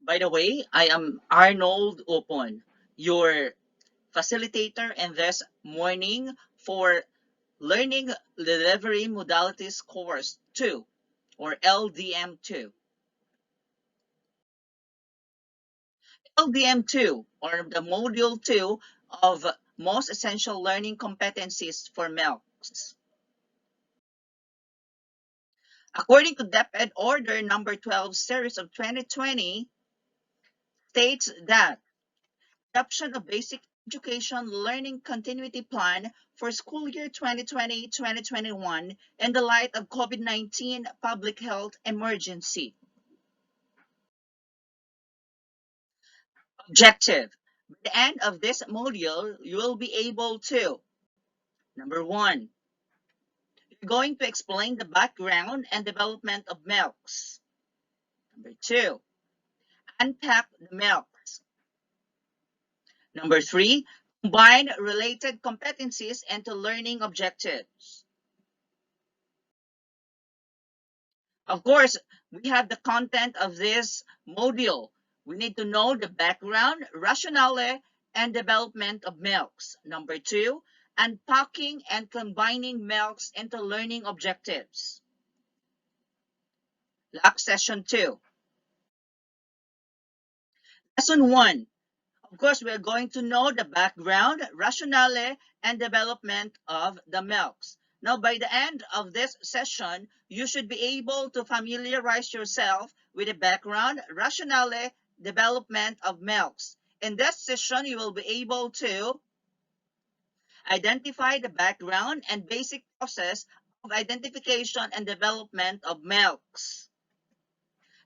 By the way, I am Arnold Opon, your facilitator in this morning for Learning Delivery Modalities Course 2 or LDM2. LDM2 or the Module 2 of Most Essential Learning Competencies for MELCs. According to DepEd Order number 12 series of 2020 states that adoption of basic education learning continuity plan for school year 2020-2021 in the light of COVID-19 public health emergency. Objective. By the end of this module, you will be able to, number one, you're going to explain the background and development of MELCs. Number two, unpack the MELCs. Number three, combine related competencies into learning objectives. Of course, we have the content of this module. We need to know the background, rationale, and development of MELCs. Number two, unpacking and combining MELCs into learning objectives. LAC session 2. Lesson 1. Of course, we are going to know the background, rationale, and development of the MELCs. Now, by the end of this session, you should be able to familiarize yourself with the background, rationale, development of MELCs. In this session, you will be able to identify the background and basic process of identification and development of MELCs.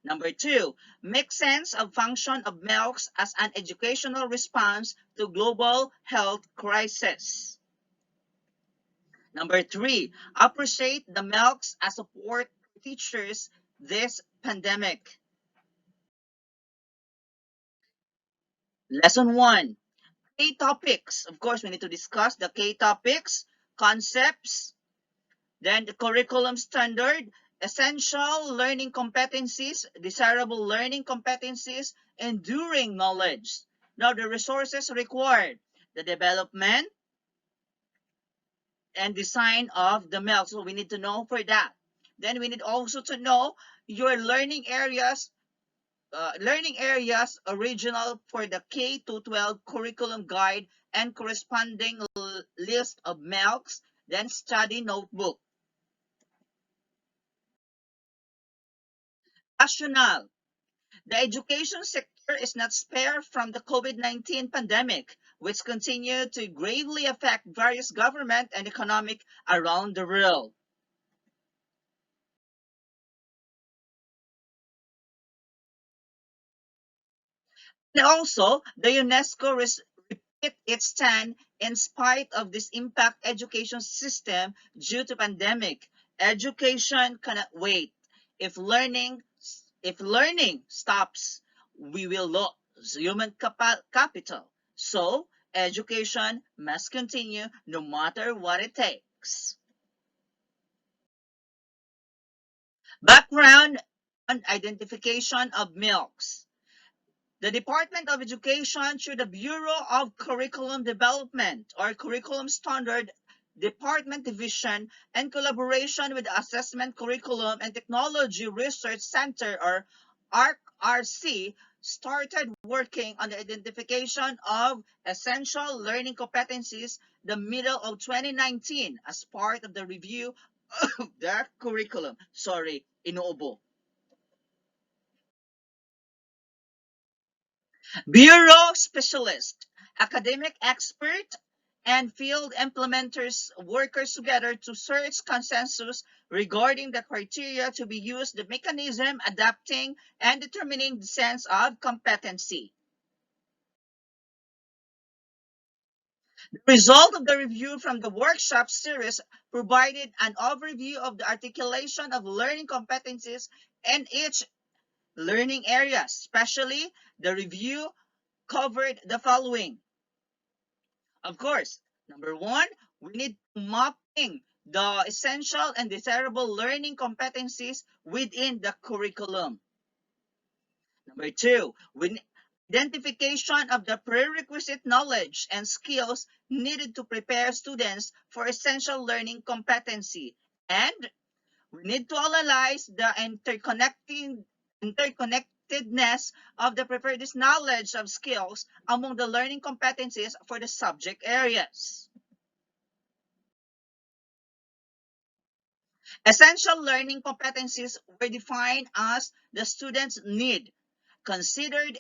Number two, make sense of function of MELCs as an educational response to global health crisis. Number three, appreciate the MELCs as support for teachers this pandemic. Lesson 1, K topics. Of course, we need to discuss the K topics, concepts, then the curriculum standard, essential learning competencies, desirable learning competencies, enduring knowledge. Now, the resources required, the development and design of the MELC. So we need to know for that. Then we need also to know your learning areas original for the K-12 curriculum guide and corresponding list of MELCs, then study notebook. Rationale. The education sector is not spared from the COVID-19 pandemic, which continued to gravely affect various government and economic around the world. And also, the UNESCO repeat its stand in spite of this impact education system due to pandemic. Education cannot wait. If learning stops, we will lose human capital. So, education must continue no matter what it takes. Background and identification of MELCs. The Department of Education through the Bureau of Curriculum Development or Curriculum Standard Department Division in collaboration with the Assessment Curriculum and Technology Research Center or ARC-RC started working on the identification of essential learning competencies the middle of 2019 as part of the review of the curriculum. Inuubo. Bureau specialist, academic expert, and field implementers workers together to search consensus regarding the criteria to be used, the mechanism adapting and determining the sense of competency. The result of the review from the workshop series provided an overview of the articulation of learning competencies in each learning area. Especially, the review covered the following. Of course, number one, we need mapping the essential and desirable learning competencies within the curriculum. Number two, identification of the prerequisite knowledge and skills needed to prepare students for essential learning competency. And we need to analyze the interconnectedness of the prepared knowledge of skills among the learning competencies for the subject areas. Essential learning competencies were defined as the student's need, considered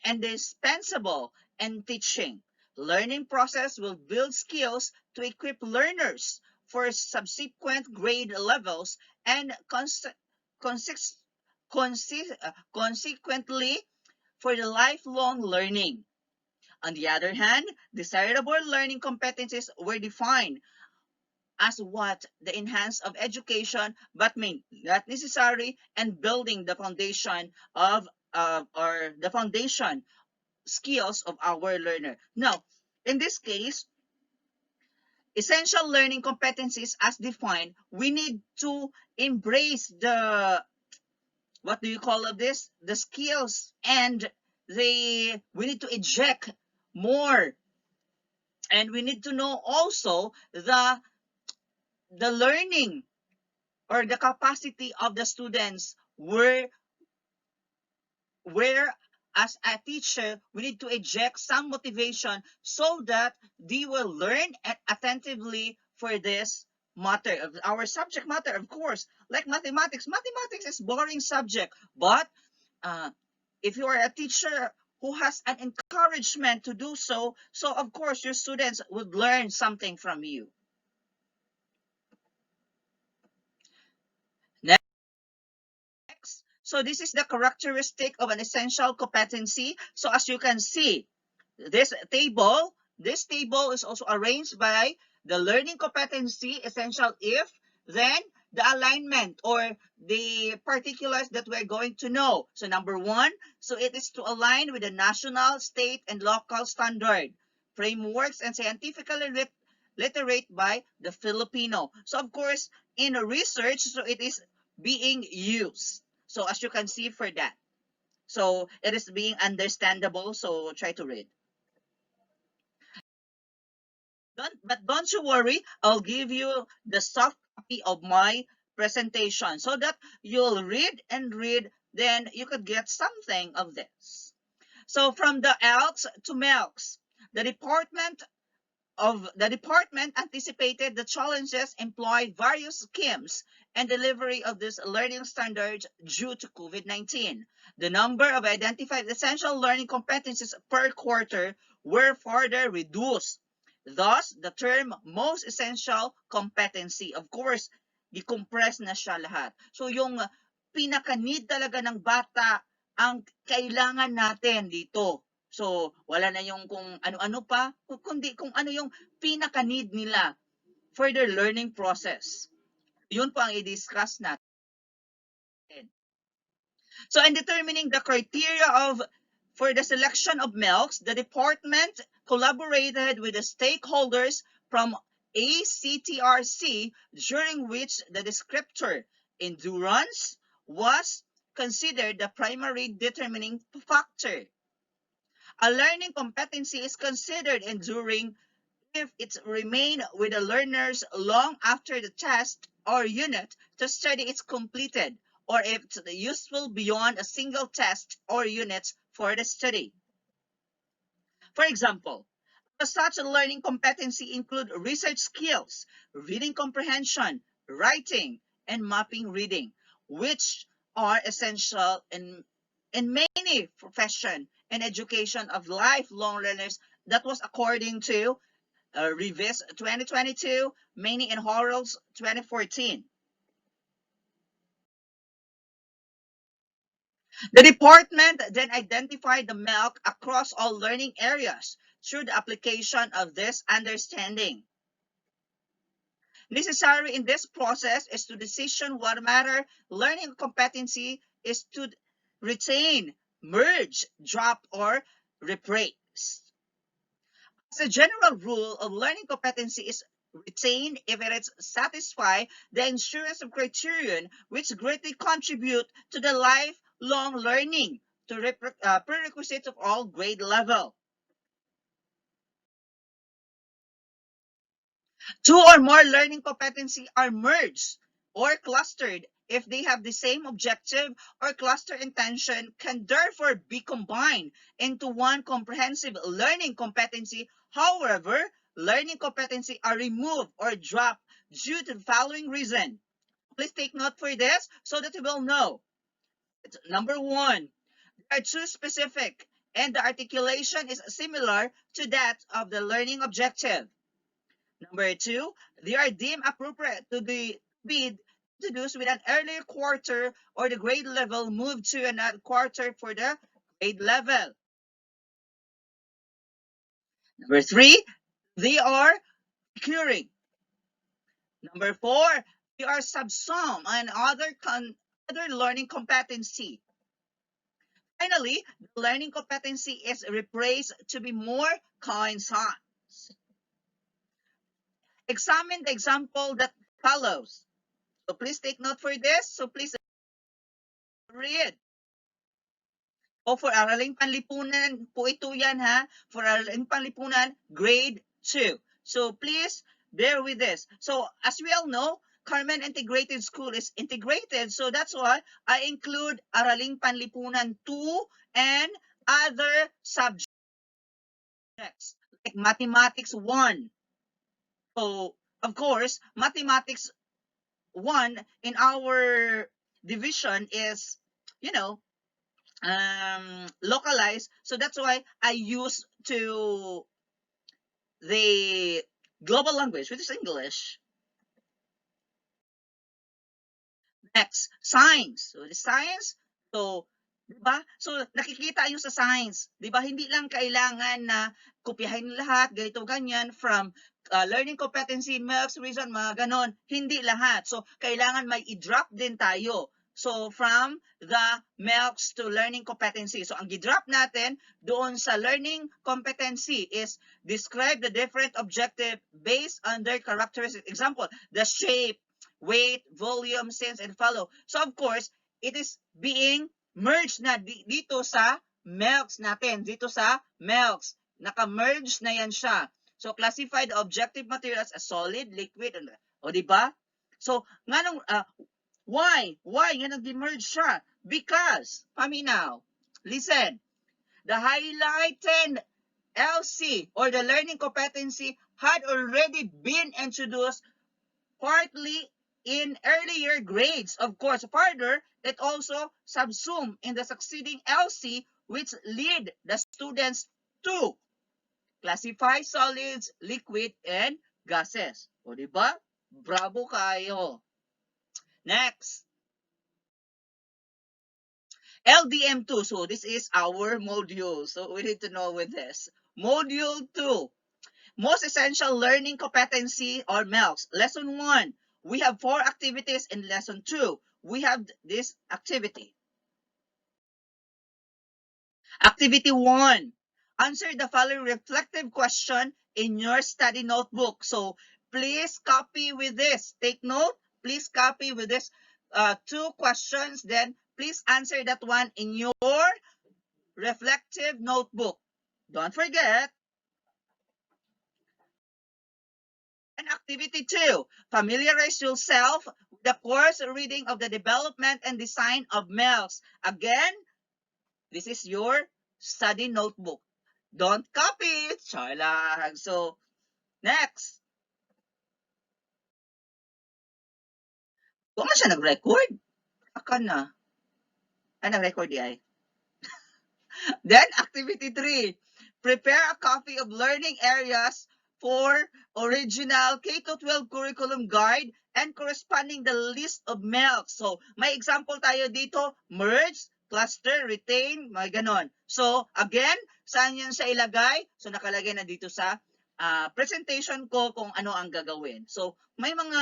indispensable in teaching. Learning process will build skills to equip learners for subsequent grade levels and consequently for the lifelong learning. On the other hand, desirable learning competencies were defined as what the enhance of education but may not necessary and building the foundation of or the foundation skills of our learner. Now, in this case, essential learning competencies as defined, we need to embrace the, what do you call of this? The skills, and we need to eject more, and we need to know also the learning or the capacity of the students where as a teacher we need to eject some motivation so that they will learn attentively for this matter of our subject matter. Of course, like mathematics is boring subject, but uh, if you are a teacher who has an encouragement to do so, so of course your students would learn something from you. Next, so this is the characteristic of an essential competency. So as you can see, this table is also arranged by the learning competency essential if, then the alignment or the particulars that we're going to know. So number one, so it is to align with the national, state, and local standard frameworks and scientifically literate by the Filipino. So of course, in research, so it is being used. So as you can see for that. So it is being understandable. So try to read. Don't you worry, I'll give you the soft copy of my presentation so that you'll read and read, then you could get something of this. So from the Elks to Melks, the department anticipated the challenges, employed various schemes and delivery of these learning standards due to COVID-19. The number of identified essential learning competencies per quarter were further reduced. Thus, the term most essential competency, of course, decompress na siya lahat. So, yung pinaka-need talaga ng bata ang kailangan natin dito. So, wala na yung kung ano-ano pa, kundi kung ano yung pinaka-need nila for their learning process. Yun po ang i-discuss natin. So, in determining the criteria for the selection of milks, the department collaborated with the stakeholders from ACTRC, during which the descriptor endurance was considered the primary determining factor. A learning competency is considered enduring if it remains with the learners long after the test or unit to study is completed, or if it's useful beyond a single test or unit for the study. For example, such a learning competency include research skills, reading comprehension, writing, and mapping reading, which are essential in many profession and education of lifelong learners. That was according to Revis 2022, Maney and Horrells 2014. The department then identified the milk across all learning areas through the application of this understanding. Necessary in this process is to decision what matter learning competency is to retain, merge, drop, or replace. As a general rule of learning competency is retained if it is satisfy the insurance of criterion which greatly contribute to the lifelong learning. to prerequisites of all grade level. Two or more learning competency are merged or clustered if they have the same objective or cluster intention can therefore be combined into one comprehensive learning competency. However, learning competency are removed or dropped due to the following reason. Please take note for this so that you will know. Number one, they are too specific and the articulation is similar to that of the learning objective. Number two, they are deemed appropriate to be introduced with an earlier quarter or the grade level moved to another quarter for the grade level. Number three, they are recurring. Number four, they are subsum and other learning competency. Finally, the learning competency is replaced to be more concise. Examine the example that follows. So please take note for this. So please read. O for Araling Panlipunan po ito yan ha. For Araling Panlipunan, grade 2. So please bear with this. So as we all know, Carmen Integrated School is integrated. So that's why I include Araling Panlipunan 2 and other subjects like Mathematics 1. So of course, Mathematics 1 in our division is, you know, localized. So that's why I use to the global language, which is English. Next, science. So the science, so, di ba? So nakikita yung sa science, di ba? Hindi lang kailangan na kopyahin lahat, ganito, ganyan, from learning competency, maths, reason, mga ganon. Hindi lahat. So kailangan may i-drop din tayo. So from the MELCs to learning competency. So ang i-drop natin doon sa learning competency is describe the different objective based on their characteristics. Example, the shape, weight, volume, sense, and follow. So of course, it is being merged na dito sa MELCs natin. Dito sa MELCs. Naka-merge na yan siya. So classify the objective materials as solid, liquid, and, o diba? So, nga nung, why? Why nga nag-merge siya? Because, paminaw, listen, the highlighted LC or the learning competency had already been introduced partly in earlier grades. Of course, further, it also subsumed in the succeeding LC, which lead the students to classify solids, liquid, and gases. O diba? Bravo kayo. Next. LDM2. So this is our module. So we need to know with this. Module 2. Most essential learning competency or MELCs. Lesson 1. We have 4 activities in lesson 2. We have this activity. Activity 1. Answer the following reflective question in your study notebook. So please copy with this. Take note. Please copy with this 2 questions. Then please answer that one in your reflective notebook. Don't forget. And activity 2, familiarize yourself with the course reading of the development and design of MELCs. Again, this is your study notebook. Don't copy it. Charlag. So, next. Kung man siya nag-record, akan na. Ay, nag-record di ay. Then, activity 3, prepare a copy of learning areas for original K-12 curriculum guide and corresponding the list of MELCs. So, may example tayo dito, merge, cluster, retain, mga ganon. So, again, saan yan siya ilagay? So, nakalagay na dito sa presentation ko kung ano ang gagawin. So, may mga,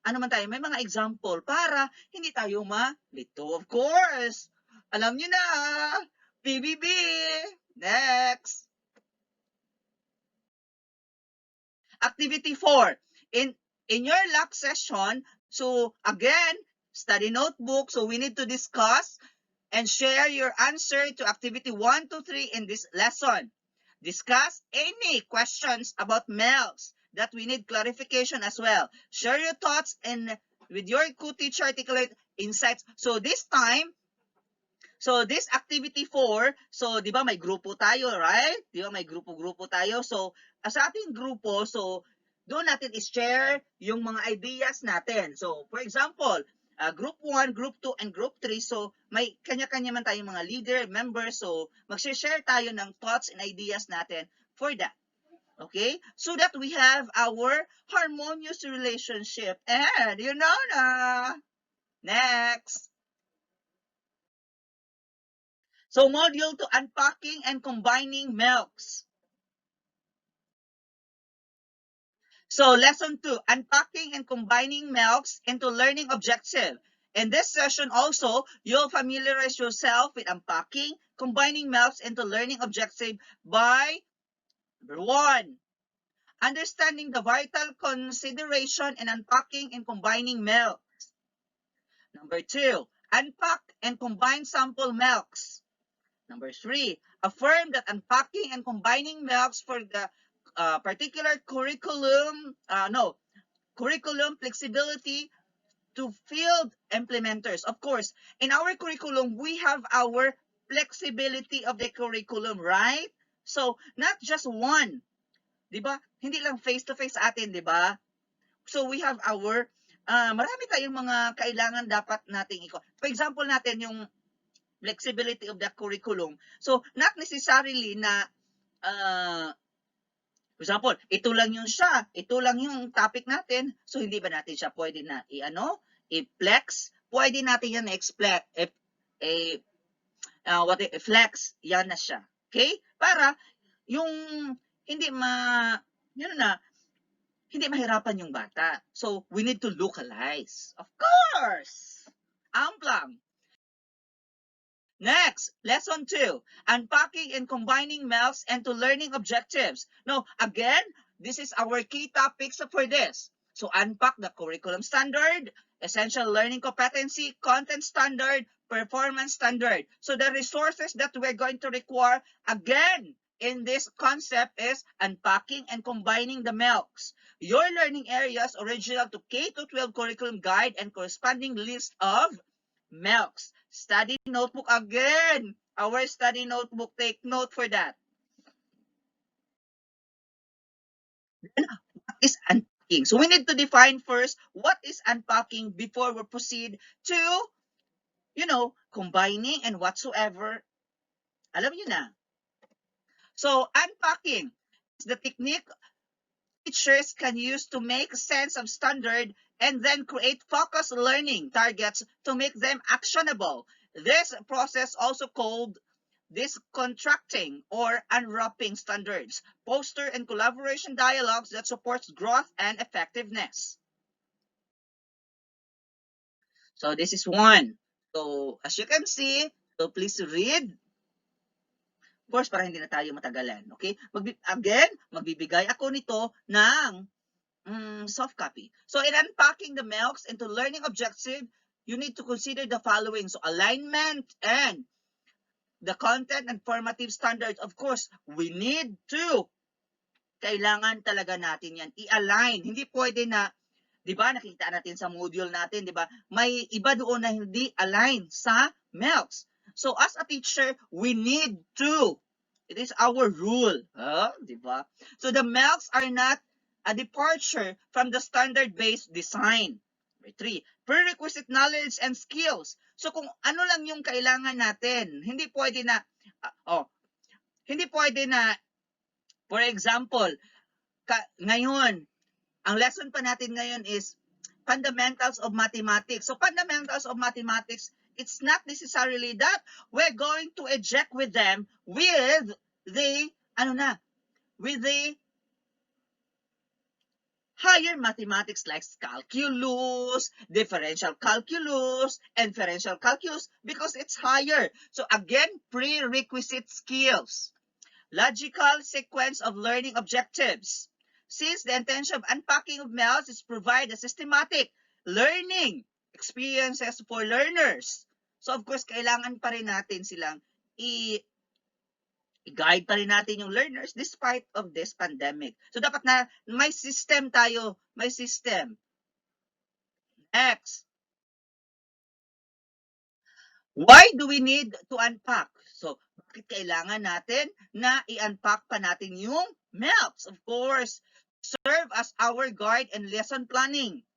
ano man tayo, may mga example para hindi tayo malito. Of course, alam nyo na, PBB. Next. Activity 4. In your last session, so again, study notebook. So we need to discuss and share your answer to activity 1 to 3 in this lesson. Discuss any questions about MELS that we need clarification as well. Share your thoughts and with your co-teacher articulate insights. So this time, this activity 4, so di ba may grupo tayo, right? Di ba may grupo-grupo tayo? So sa ating grupo, so doon natin i-share yung mga ideas natin. So for example, group 1, group 2, and group 3, so may kanya-kanya man tayong mga leader, members, so mag-share tayo ng thoughts and ideas natin for that. Okay? So that we have our harmonious relationship. And you know na. Next. So module to unpacking and combining milks. So lesson 2, unpacking and combining milks into learning objective. In this session also, you'll familiarize yourself with unpacking, combining milks into learning objective by number 1, understanding the vital consideration in unpacking and combining milk. Number 2, unpack and combine sample milks. Number 3, affirm that unpacking and combining milks for the particular curriculum flexibility to field implementers. Of course, in our curriculum, we have our flexibility of the curriculum, right? So, not just one. Diba? Hindi lang face-to-face atin, diba? So, we have our, marami tayong mga kailangan dapat nating For example natin, yung flexibility of the curriculum. So, not necessarily na, for example, ito lang yung topic natin. So, hindi ba natin siya pwede na i-flex? Pwede natin yan flex, yan na siya. Okay? Para yung hindi hindi mahirapan yung bata. So, we need to localize. Of course! Amplang. Next, lesson 2, unpacking and combining MELS into learning objectives. Now, again, this is our key topics for this. So, unpack the curriculum standard, essential learning competency, content standard, performance standard. So, the resources that we're going to require, again, in this concept is unpacking and combining the MELS. Your learning areas original to K-12 curriculum guide and corresponding list of MELS. Study notebook again. Our study notebook. Take note for that. Then, what is unpacking? So we need to define first what is unpacking before we proceed to, combining and whatsoever. Alam niyo na. So unpacking is the technique teachers can use to make sense of standard and then create focused learning targets to make them actionable. This process also called disconstructing or unwrapping standards, poster and collaboration dialogues that supports growth and effectiveness. So this is one. So as you can see, so please read. Of course, para hindi na tayo matagalan. Okay? Magbibigay ako nito ng soft copy. So in unpacking the MELS into learning objective, you need to consider the following. So alignment and the content and formative standards. Of course, we need to. Kailangan talaga natin yan. I-align. Hindi pwede na, di ba, nakita natin sa module natin, di ba, may iba doon na hindi align sa MELS. So as a teacher, we need to. It is our rule. Di ba? So the MELS are not a departure from the standard-based design. Number 3, prerequisite knowledge and skills. So kung ano lang yung kailangan natin, hindi pwede na, for example, ngayon, ang lesson pa natin ngayon is fundamentals of mathematics. So fundamentals of mathematics, it's not necessarily that we're going to eject with them with the higher mathematics like calculus, differential calculus, inferential calculus because it's higher. So again, prerequisite skills. Logical sequence of learning objectives. Since the intention of unpacking of MELS is to provide a systematic learning experiences for learners. So of course, kailangan pa rin natin silang i-guide pa rin natin yung learners despite of this pandemic. So dapat na may system tayo, may system. Next. Why do we need to unpack? So, bakit kailangan natin na i-unpack pa natin yung MELCs? Of course, serve as our guide and lesson planning.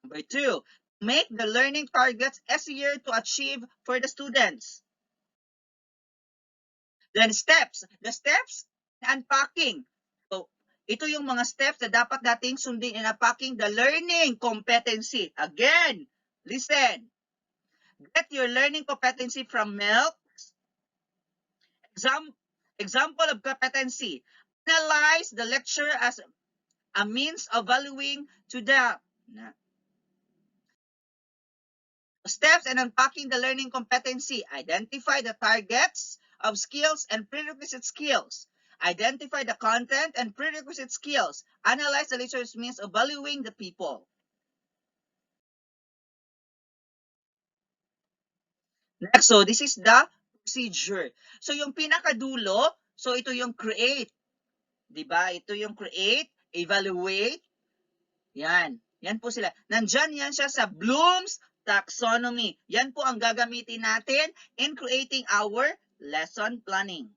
Number 2, make the learning targets easier to achieve for the students. Then steps. The steps, unpacking. So, ito yung mga steps na dapat nating sundin in unpacking the learning competency. Again, listen. Get your learning competency from MELCs. Example of competency. Analyze the lecture as a means of valuing to the steps and unpacking the learning competency. Identify the targets of skills and prerequisite skills. Identify the content and prerequisite skills. Analyze the lecture's means of valuing the people. Next, so this is the procedure. So yung pinakadulo, so ito yung create. Diba? Ito yung create, evaluate. Yan. Yan po sila. Nandyan yan siya sa Bloom's taxonomy. Yan po ang gagamitin natin in creating our lesson planning.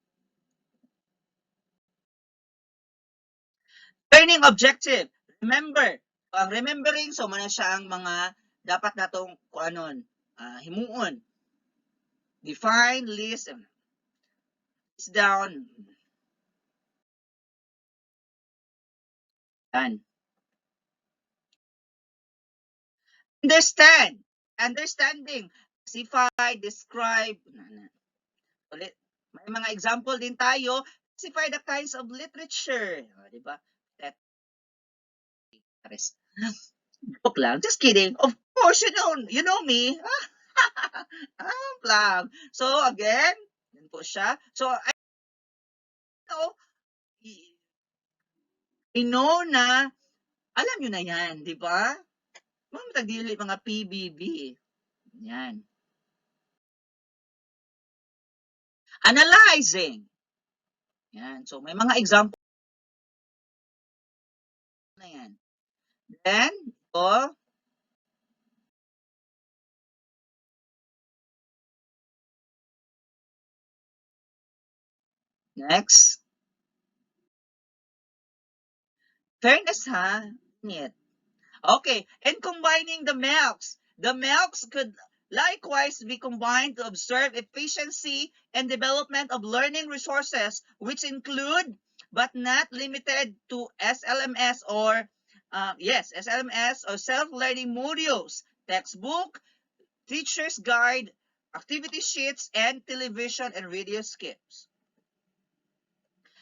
Learning objective. Remember. Ang remembering, so man siya ang mga dapat natong kuanon, himuon. Define, list, down. Yan. Understand. Understanding. Classify, describe. Ulit. May mga example din tayo. Classify the kinds of literature. Di ba? Joke lang. Just kidding. Of course, you know me. Lang. So, again, yan po siya. So, I know na, alam nyo na yan, di ba? Mga tagdili, mga PBB. Yan. Analyzing. Yan. So, may mga example na yan. Then, next. Fairness, ha? Нет. Okay, and combining the MELCs. The MELCs could likewise be combined to observe efficiency and development of learning resources, which include, but not limited to, SLMS or, SLMS or self-learning modules, textbook, teacher's guide, activity sheets, and television and radio skips.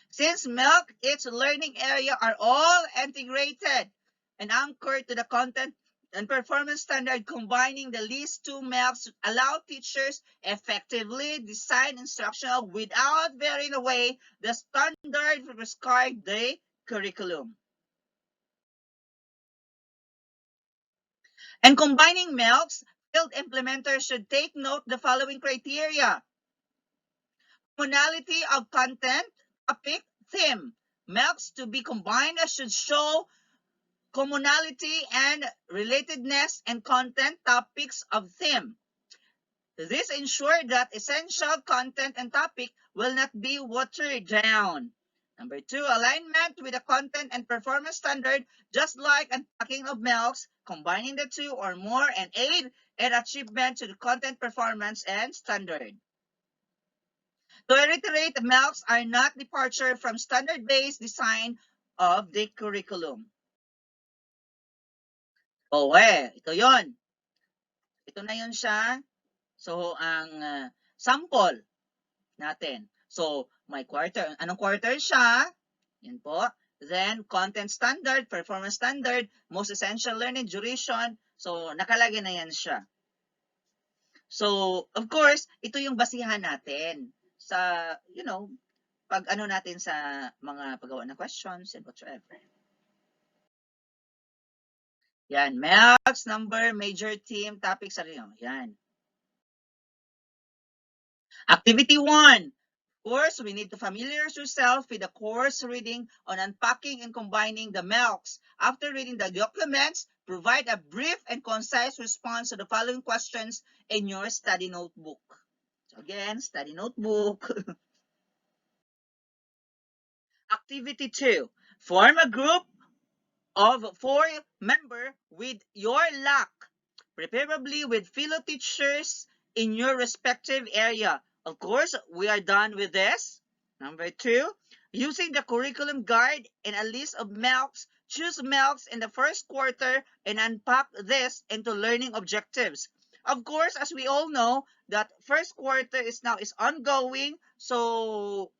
Since MELC, its learning area are all integrated and anchored to the content and performance standard, combining the least two MELCs allow teachers effectively design instructional without varying away the standard prescribed the curriculum. And combining MELCs, field implementers should take note the following criteria. Modality of content, topic, theme. MELCs to be combined should show commonality and relatedness and content topics of theme. This ensures that essential content and topic will not be watered down. Number 2, alignment with the content and performance standard, just like unpacking of MELCs, combining the two or more and aid in achievement to the content performance and standard. To reiterate, MELCs are not departure from standard-based design of the curriculum. Ito yon. Ito na yun siya. So, ang sample natin. So, may quarter. Anong quarter siya? Yan po. Then, content standard, performance standard, most essential learning, duration. So, nakalagay na yan siya. So, of course, ito yung basihan natin sa, pag natin sa mga paggawa ng questions and whatsoever. Yan, MELCs, number, major theme, topics, yan. Activity 1. Of course, we need to familiarize yourself with the course reading on unpacking and combining the milks. After reading the documents, provide a brief and concise response to the following questions in your study notebook. So again, study notebook. Activity 2. Form a group of 4 members with your luck, preferably with fellow teachers in your respective area. Of course, we are done with this. Number 2, using the curriculum guide and a list of milks, choose milks in the first quarter and unpack this into learning objectives. Of course, as we all know, that first quarter is ongoing, so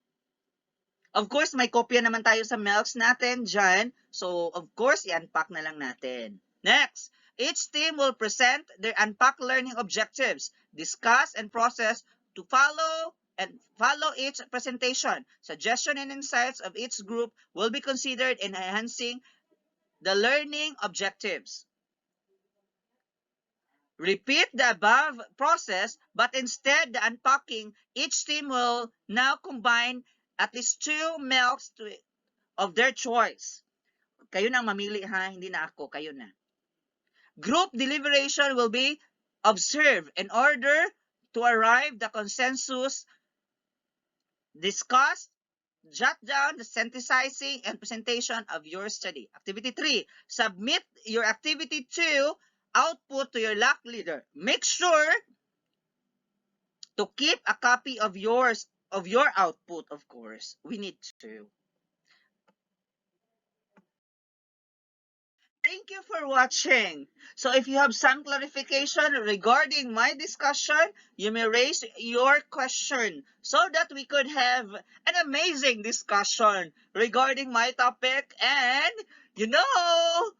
of course, may kopya naman tayo sa milks natin dyan. So, of course, i-unpack na lang natin. Next, each team will present their unpacked learning objectives, discuss and process to follow each presentation. Suggestion and insights of each group will be considered in enhancing the learning objectives. Repeat the above process, but instead the unpacking, each team will now combine at least 2 milks of their choice. Kayo na ang mamili ha, hindi na ako, kayo na. Group deliberation will be observed in order to arrive the consensus, discuss, jot down the synthesizing and presentation of your study. Activity 3, submit your activity 2 output to your LAC leader. Make sure to keep a copy of your output, of course. We need to. Thank you for watching. So if you have some clarification regarding my discussion, you may raise your question so that we could have an amazing discussion regarding my topic and, ciao!